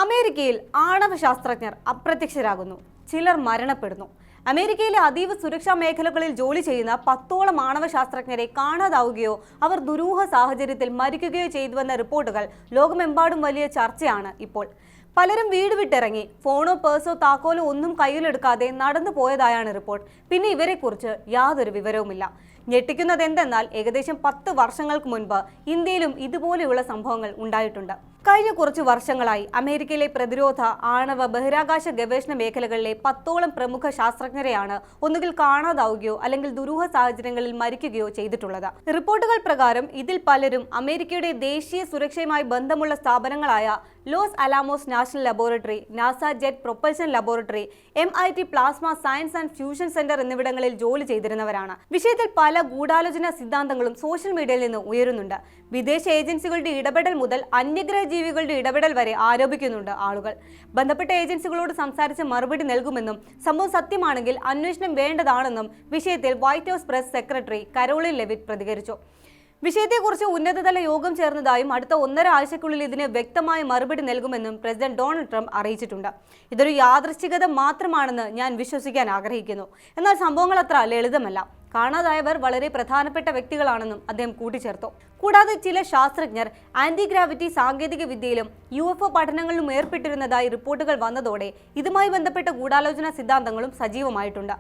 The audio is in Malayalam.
അമേരിക്കയിൽ ആണവ ശാസ്ത്രജ്ഞർ അപ്രത്യക്ഷരാകുന്നു. ചിലർ മരണപ്പെടുന്നു. അമേരിക്കയിലെ അതീവ സുരക്ഷാ മേഖലകളിൽ ജോലി ചെയ്യുന്ന 10ഓളം ആണവ ശാസ്ത്രജ്ഞരെ കാണാതാവുകയോ അവർ ദുരൂഹ സാഹചര്യത്തിൽ മരിക്കുകയോ ചെയ്തുവെന്ന റിപ്പോർട്ടുകൾ ലോകമെമ്പാടും വലിയ ചർച്ചയാണ് ഇപ്പോൾ. പലരും വീട് വിട്ടിറങ്ങി ഫോണോ പേഴ്സോ താക്കോലോ ഒന്നും കയ്യിലെടുക്കാതെ നടന്നു പോയതായാണ് റിപ്പോർട്ട്. പിന്നെ ഇവരെക്കുറിച്ച് യാതൊരു വിവരവുമില്ല. ഞെട്ടിക്കുന്നത് എന്തെന്നാൽ ഏകദേശം 10 വർഷങ്ങൾക്ക് മുൻപ് ഇന്ത്യയിലും ഇതുപോലെയുള്ള സംഭവങ്ങൾ ഉണ്ടായിട്ടുണ്ട്. കഴിഞ്ഞ കുറച്ച് വർഷങ്ങളായി അമേരിക്കയിലെ പ്രതിരോധ, ആണവ, ബഹിരാകാശ ഗവേഷണ മേഖലകളിലെ 10ഓളം പ്രമുഖ ശാസ്ത്രജ്ഞരെയാണ് ഒന്നുകിൽ കാണാതാവുകയോ അല്ലെങ്കിൽ ദുരൂഹ സാഹചര്യങ്ങളിൽ മരിക്കുകയോ ചെയ്തിട്ടുള്ളത്. റിപ്പോർട്ടുകൾ പ്രകാരം ഇതിൽ പലരും അമേരിക്കയുടെ ദേശീയ സുരക്ഷയുമായി ബന്ധമുള്ള സ്ഥാപനങ്ങളായ Los Alamos National Laboratory, NASA Jet Propulsion Laboratory, MIT Plasma Science and Fusion Center എന്നിവിടങ്ങളിൽ ജോലി ചെയ്തിരുന്നവരാണ്. വിഷയത്തിൽ പല ഗൂഢാലോചന സിദ്ധാന്തങ്ങളും സോഷ്യൽ മീഡിയയിൽ നിന്ന് ഉയരുന്നുണ്ട്. വിദേശ ഏജൻസികളുടെ ഇടപെടൽ മുതൽ അന്യഗ്രഹ ജീവികളുടെ ഇടപെടൽ വരെ ആരോപിക്കുന്നുണ്ട് ആളുകൾ. ബന്ധപ്പെട്ട ഏജൻസികളോട് സംസാരിച്ച് മറുപടി നൽകുമെന്നും സംഭവം സത്യമാണെങ്കിൽ അന്വേഷണം വേണ്ടതാണെന്നും വിഷയത്തിൽ white house press secretary Caroline Leavitt പ്രതികരിച്ചു. വിഷയത്തെക്കുറിച്ച് ഉന്നതതല യോഗം ചേർന്നതായും അടുത്ത 1.5 ആഴ്ചയ്ക്കുള്ളിൽ ഇതിന് വ്യക്തമായ മറുപടി നൽകുമെന്നും പ്രസിഡന്റ് ഡൊണാൾഡ് ട്രംപ് അറിയിച്ചിട്ടുണ്ട്. ഇതൊരു യാദൃശ്ചികത മാത്രമാണെന്ന് ഞാൻ വിശ്വസിക്കാൻ ആഗ്രഹിക്കുന്നു. എന്നാൽ സംഭവങ്ങൾ അത്ര ലളിതമല്ല. കാണാതായവർ വളരെ പ്രധാനപ്പെട്ട വ്യക്തികളാണെന്നും അദ്ദേഹം കൂട്ടിച്ചേർത്തു. കൂടാതെ ചില ശാസ്ത്രജ്ഞർ ആന്റി ഗ്രാവിറ്റി സാങ്കേതിക വിദ്യയിലും UFO പഠനങ്ങളിലും ഏർപ്പെട്ടിരുന്നതായി റിപ്പോർട്ടുകൾ വന്നതോടെ ഇതുമായി ബന്ധപ്പെട്ട ഗൂഢാലോചന സിദ്ധാന്തങ്ങളും സജീവമായിട്ടുണ്ട്.